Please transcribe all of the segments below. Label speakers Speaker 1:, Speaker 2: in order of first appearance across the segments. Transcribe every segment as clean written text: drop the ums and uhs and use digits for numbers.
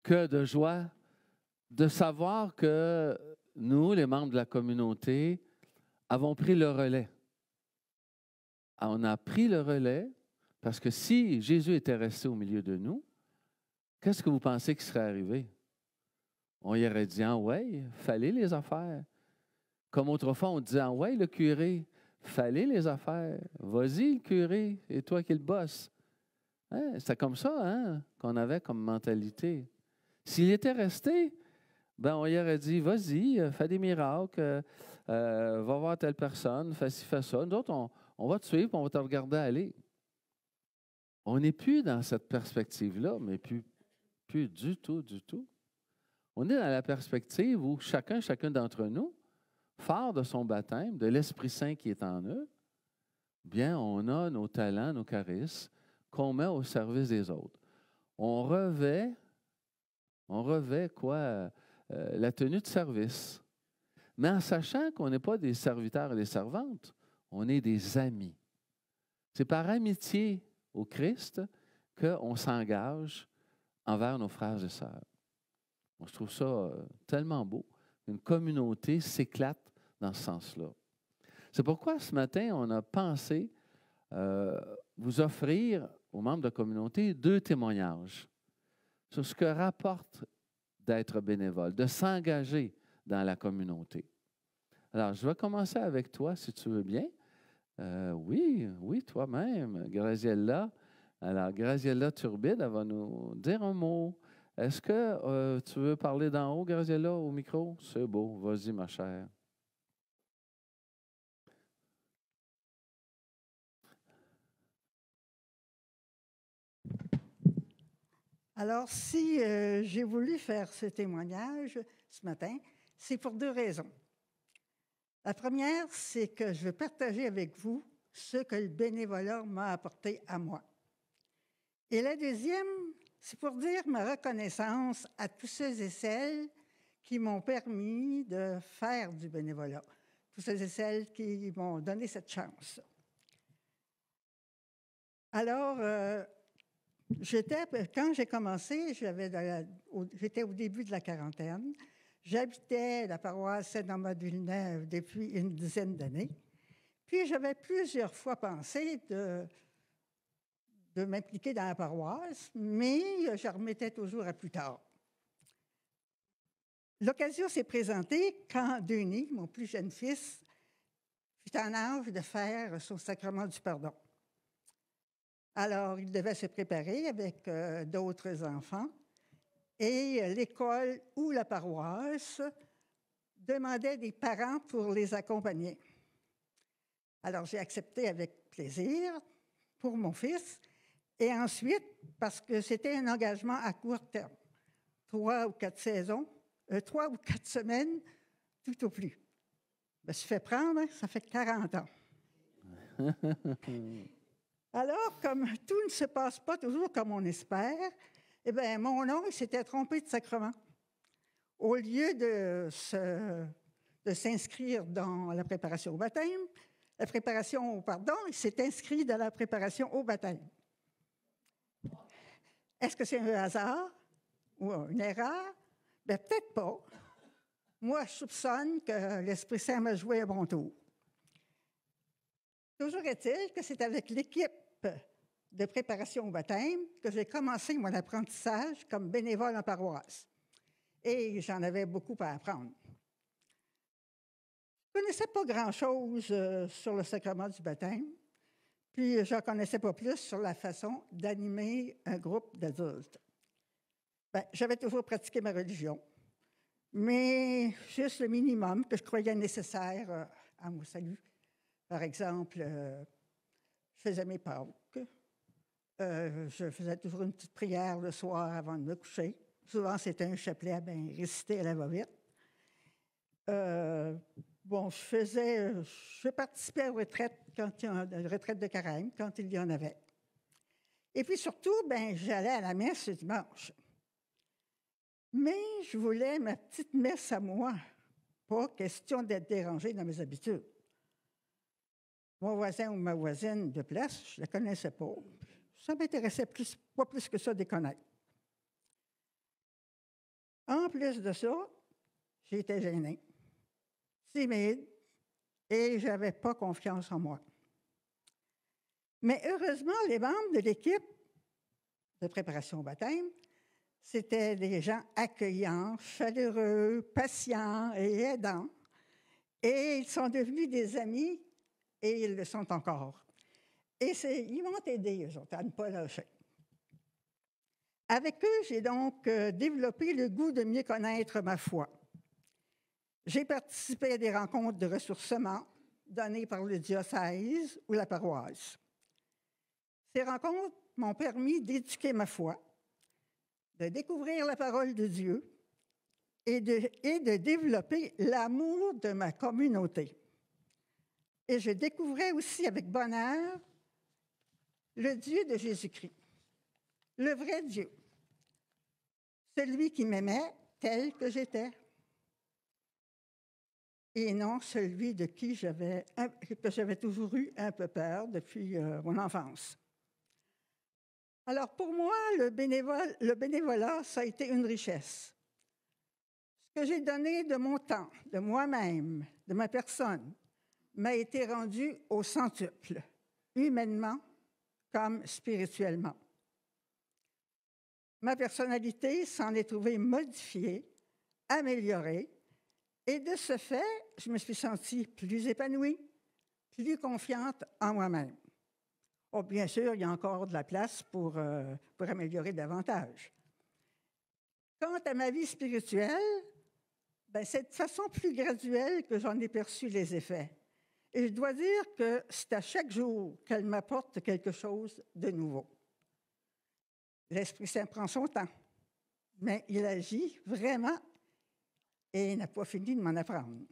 Speaker 1: que de joie de savoir que nous, les membres de la communauté, avons pris le relais. On a pris le relais parce que si Jésus était resté au milieu de nous, qu'est-ce que vous pensez qui serait arrivé? On y aurait dit, ah ouais, fallait les affaires. Comme autrefois, on disait, ah ouais, le curé, fallait les affaires. Vas-y, le curé, et toi qui le boss. Hein? C'était comme ça hein, qu'on avait comme mentalité. S'il était resté, ben on y aurait dit, vas-y, fais des miracles, va voir telle personne, fais ci, fais ça. Nous autres, on va te suivre, on va te regarder aller. On n'est plus dans cette perspective-là, mais plus du tout, du tout. On est dans la perspective où chacun d'entre nous, fort de son baptême, de l'Esprit Saint qui est en eux, bien, on a nos talents, nos charismes qu'on met au service des autres. On revêt quoi? La tenue de service. Mais en sachant qu'on n'est pas des serviteurs et des servantes, on est des amis. C'est par amitié au Christ qu'on s'engage envers nos frères et sœurs. Moi, je trouve ça tellement beau. Une communauté s'éclate dans ce sens-là. C'est pourquoi ce matin, on a pensé vous offrir aux membres de la communauté 2 témoignages sur ce que rapporte d'être bénévole, de s'engager dans la communauté. Alors, je vais commencer avec toi, si tu veux bien. Oui, toi-même, Graziella. Alors, Graziella Turbide, elle va nous dire un mot. Est-ce que tu veux parler d'en haut, Graziella, au micro? C'est beau. Vas-y, ma chère.
Speaker 2: Alors, si j'ai voulu faire ce témoignage ce matin, c'est pour 2 raisons. La première, c'est que je veux partager avec vous ce que le bénévolat m'a apporté à moi. Et la deuxième, c'est pour dire ma reconnaissance à tous ceux et celles qui m'ont permis de faire du bénévolat, tous ceux et celles qui m'ont donné cette chance. Alors, quand j'ai commencé, j'étais au début de la quarantaine. J'habitais la paroisse Saint-Amand-de-Villeneuve depuis une dizaine d'années. Puis, j'avais plusieurs fois pensé de m'impliquer dans la paroisse, mais je remettais toujours à plus tard. L'occasion s'est présentée quand Denis, mon plus jeune fils, fut en âge de faire son sacrement du pardon. Alors, il devait se préparer avec d'autres enfants et l'école ou la paroisse demandait des parents pour les accompagner. Alors, j'ai accepté avec plaisir pour mon fils et ensuite, parce que c'était un engagement à court terme, 3 ou 4 semaines, tout au plus. Je me suis fait prendre, ça fait 40 ans. Alors, comme tout ne se passe pas toujours comme on espère, eh bien, mon oncle s'était trompé de sacrement. Au lieu de s'inscrire dans la préparation au baptême, la préparation au pardon, il s'est inscrit dans la préparation au baptême. Est-ce que c'est un hasard ou une erreur? Bien, peut-être pas. Moi, je soupçonne que l'Esprit Saint m'a joué un bon tour. Toujours est-il que c'est avec l'équipe de préparation au baptême que j'ai commencé mon apprentissage comme bénévole en paroisse. Et j'en avais beaucoup à apprendre. Je ne connaissais pas grand-chose sur le sacrement du baptême, puis je n'en connaissais pas plus sur la façon d'animer un groupe d'adultes. Bien, j'avais toujours pratiqué ma religion, mais juste le minimum que je croyais nécessaire à mon salut. Par exemple, je faisais mes Pâques. Je faisais toujours une petite prière le soir avant de me coucher. Souvent, c'était un chapelet à bien réciter à la va-vite. Je participais aux retraites, retraites de carême, quand il y en avait. Et puis surtout, j'allais à la messe le dimanche. Mais je voulais ma petite messe à moi. Pas question d'être dérangée dans mes habitudes. Mon voisin ou ma voisine de place, je ne la connaissais pas. Ça m'intéressait pas plus que ça de les connaître. En plus de ça, j'étais gênée, timide, et je n'avais pas confiance en moi. Mais heureusement, les membres de l'équipe de préparation au baptême, c'était des gens accueillants, chaleureux, patients et aidants. Et ils sont devenus des amis, et ils le sont encore. Et ils m'ont aidé, eux autres, à ne pas lâcher. Avec eux, j'ai donc développé le goût de mieux connaître ma foi. J'ai participé à des rencontres de ressourcement données par le diocèse ou la paroisse. Ces rencontres m'ont permis d'éduquer ma foi, de découvrir la parole de Dieu et de développer l'amour de ma communauté. Et je découvrais aussi avec bonheur le Dieu de Jésus-Christ, le vrai Dieu, celui qui m'aimait tel que j'étais, et non celui de qui que j'avais toujours eu un peu peur depuis mon enfance. Alors pour moi, le bénévolat, ça a été une richesse. Ce que j'ai donné de mon temps, de moi-même, de ma personne, m'a été rendu au centuple, humainement comme spirituellement. Ma personnalité s'en est trouvée modifiée, améliorée, et de ce fait, je me suis sentie plus épanouie, plus confiante en moi-même. Oh, bien sûr, il y a encore de la place pour améliorer davantage. Quant à ma vie spirituelle, c'est de façon plus graduelle que j'en ai perçu les effets. Et je dois dire que c'est à chaque jour qu'elle m'apporte quelque chose de nouveau. L'Esprit Saint prend son temps, mais il agit vraiment et n'a pas fini de m'en apprendre.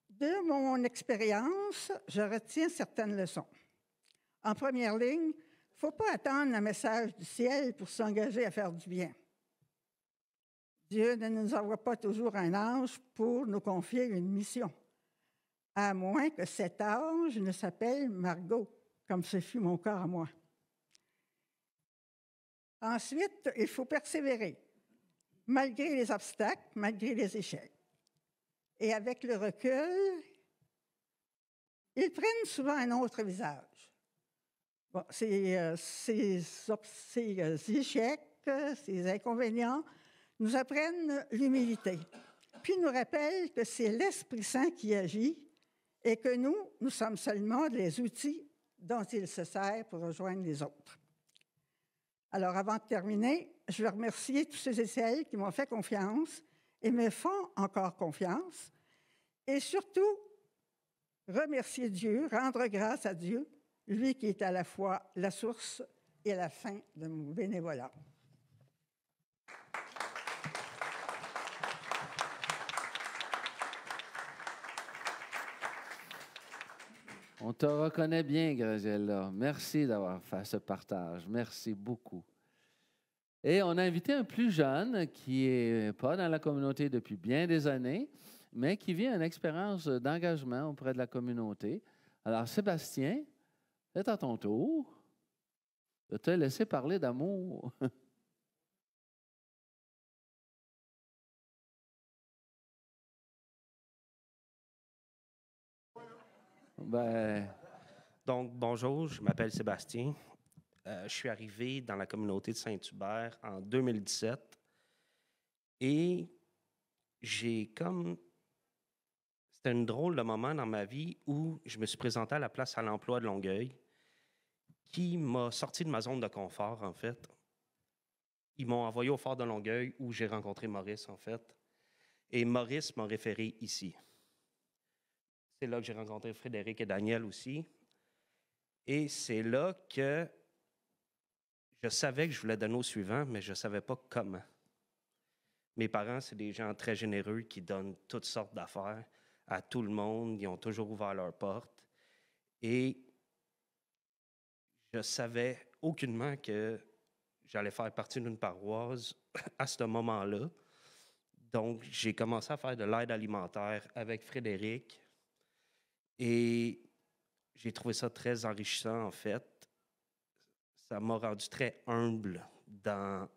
Speaker 2: De mon expérience, je retiens certaines leçons. En première ligne, il ne faut pas attendre un message du ciel pour s'engager à faire du bien. Dieu ne nous envoie pas toujours un ange pour nous confier une mission, à moins que cet ange ne s'appelle Margot, comme ce fut mon cas à moi. Ensuite, il faut persévérer, malgré les obstacles, malgré les échecs. Et avec le recul, ils prennent souvent un autre visage. Bon, ces échecs, ces inconvénients nous apprennent l'humilité, puis nous rappellent que c'est l'Esprit Saint qui agit et que nous sommes seulement les outils dont il se sert pour rejoindre les autres. Alors, avant de terminer, je veux remercier tous ceux et celles qui m'ont fait confiance et me font encore confiance, et surtout, remercier Dieu, rendre grâce à Dieu, lui qui est à la fois la source et la fin de mon bénévolat.
Speaker 1: On te reconnaît bien, Graziella. Merci d'avoir fait ce partage. Merci beaucoup. Et on a invité un plus jeune qui n'est pas dans la communauté depuis bien des années, mais qui vit une expérience d'engagement auprès de la communauté. Alors, Sébastien, c'est à ton tour de te laisser parler d'amour.
Speaker 3: Donc, bonjour, je m'appelle Sébastien. Je suis arrivé dans la communauté de Saint-Hubert en 2017 et c'était un drôle de moment dans ma vie où je me suis présenté à la place à l'emploi de Longueuil qui m'a sorti de ma zone de confort, en fait. Ils m'ont envoyé au Fort de Longueuil où j'ai rencontré Maurice, en fait. Et Maurice m'a référé ici. C'est là que j'ai rencontré Frédéric et Daniel aussi. Et c'est là que je savais que je voulais donner au suivant, mais je ne savais pas comment. Mes parents, c'est des gens très généreux qui donnent toutes sortes d'affaires à tout le monde. Ils ont toujours ouvert leurs portes. Et je savais aucunement que j'allais faire partie d'une paroisse à ce moment-là. Donc, j'ai commencé à faire de l'aide alimentaire avec Frédéric. Et j'ai trouvé ça très enrichissant, en fait. Ça m'a rendu très humble dans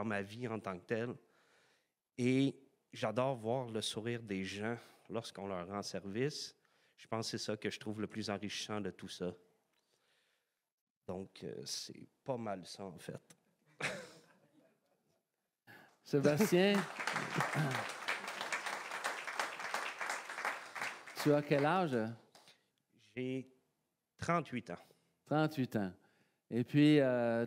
Speaker 3: ma vie en tant que telle. Et j'adore voir le sourire des gens lorsqu'on leur rend service. Je pense que c'est ça que je trouve le plus enrichissant de tout ça. Donc, c'est pas mal ça, en fait.
Speaker 1: Sébastien, tu as quel âge?
Speaker 3: J'ai 38 ans.
Speaker 1: 38 ans. Et puis,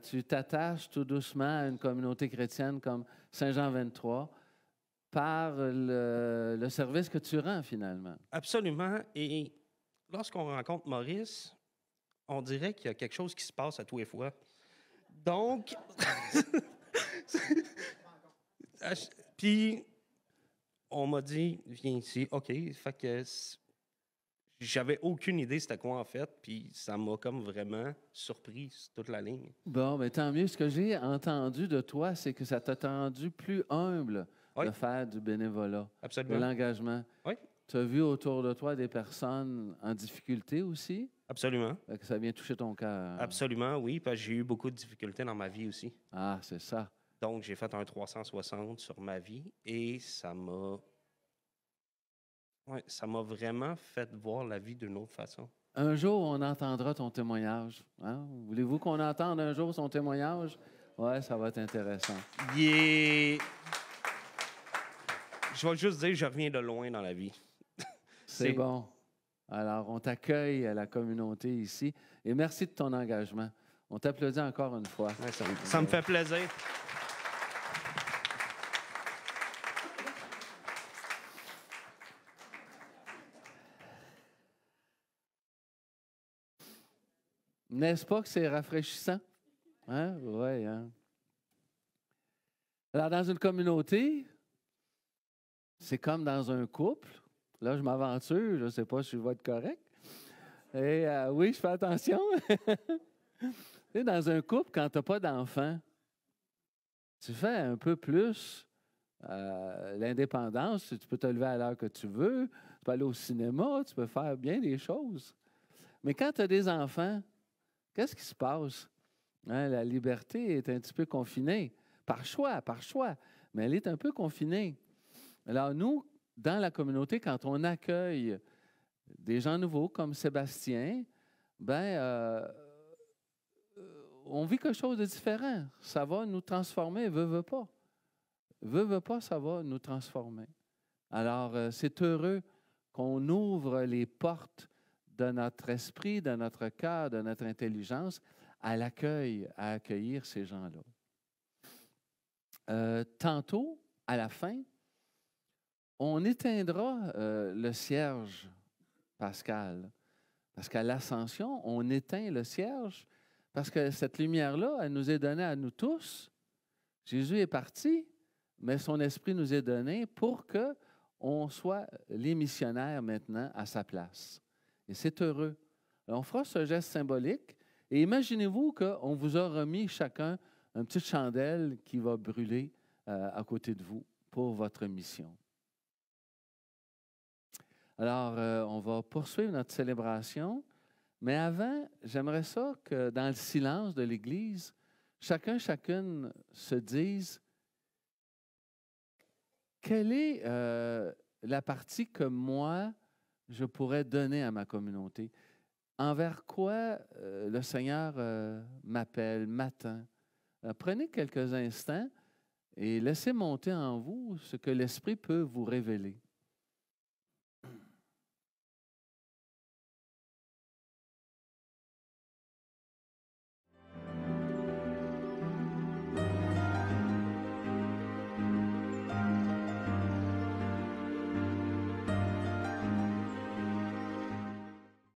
Speaker 1: tu t'attaches tout doucement à une communauté chrétienne comme Saint-Jean 23 par le service que tu rends finalement.
Speaker 3: Absolument. Et lorsqu'on rencontre Maurice, on dirait qu'il y a quelque chose qui se passe à tous les fois. Donc, puis on m'a dit, viens ici. OK. Fait que j'avais aucune idée c'était quoi en fait, puis ça m'a comme vraiment surpris toute la ligne.
Speaker 1: Bon, mais tant mieux. Ce que j'ai entendu de toi, c'est que ça t'a rendu plus humble de faire du bénévolat,
Speaker 3: Absolument.
Speaker 1: de l'engagement.
Speaker 3: Oui.
Speaker 1: Tu as vu autour de toi des personnes en difficulté aussi?
Speaker 3: Absolument.
Speaker 1: Que ça vient toucher ton cœur.
Speaker 3: Absolument, oui, parce que j'ai eu beaucoup de difficultés dans ma vie aussi.
Speaker 1: Ah, c'est ça.
Speaker 3: Donc, j'ai fait un 360 sur ma vie et ça m'a vraiment fait voir la vie d'une autre façon.
Speaker 1: Un jour, on entendra ton témoignage. Hein? Voulez-vous qu'on entende un jour son témoignage? Oui, ça va être intéressant.
Speaker 3: Je vais juste dire, je reviens de loin dans la vie.
Speaker 1: C'est bon. Alors, on t'accueille à la communauté ici et merci de ton engagement. On t'applaudit encore une fois.
Speaker 3: Ouais, ça me fait plaisir.
Speaker 1: N'est-ce pas que c'est rafraîchissant? Hein? Oui, hein? Alors, dans une communauté, c'est comme dans un couple. Là, je m'aventure, je ne sais pas si je vais être correct. Et oui, je fais attention. Dans un couple, quand tu n'as pas d'enfant, tu fais un peu plus l'indépendance. Tu peux te lever à l'heure que tu veux, tu peux aller au cinéma, tu peux faire bien des choses. Mais quand tu as des enfants, qu'est-ce qui se passe? Hein, la liberté est un petit peu confinée, par choix, mais elle est un peu confinée. Alors nous, dans la communauté, quand on accueille des gens nouveaux comme Sébastien, on vit quelque chose de différent. Ça va nous transformer, veut pas. Veut pas, ça va nous transformer. Alors, c'est heureux qu'on ouvre les portes de notre esprit, de notre cœur, de notre intelligence à l'accueil, à accueillir ces gens-là. Tantôt, à la fin, on éteindra le cierge pascal. Parce qu'à l'ascension, on éteint le cierge parce que cette lumière-là, elle nous est donnée à nous tous. Jésus est parti, mais son esprit nous est donné pour qu'on soit les missionnaires maintenant à sa place. Et c'est heureux. Alors, on fera ce geste symbolique et imaginez-vous qu'on vous a remis chacun une petite chandelle qui va brûler à côté de vous pour votre mission. Alors, on va poursuivre notre célébration, mais avant, j'aimerais ça que dans le silence de l'Église, chacune se dise quelle est la partie que moi, je pourrais donner à ma communauté. Envers quoi le Seigneur m'appelle, m'attend. Prenez quelques instants et laissez monter en vous ce que l'Esprit peut vous révéler.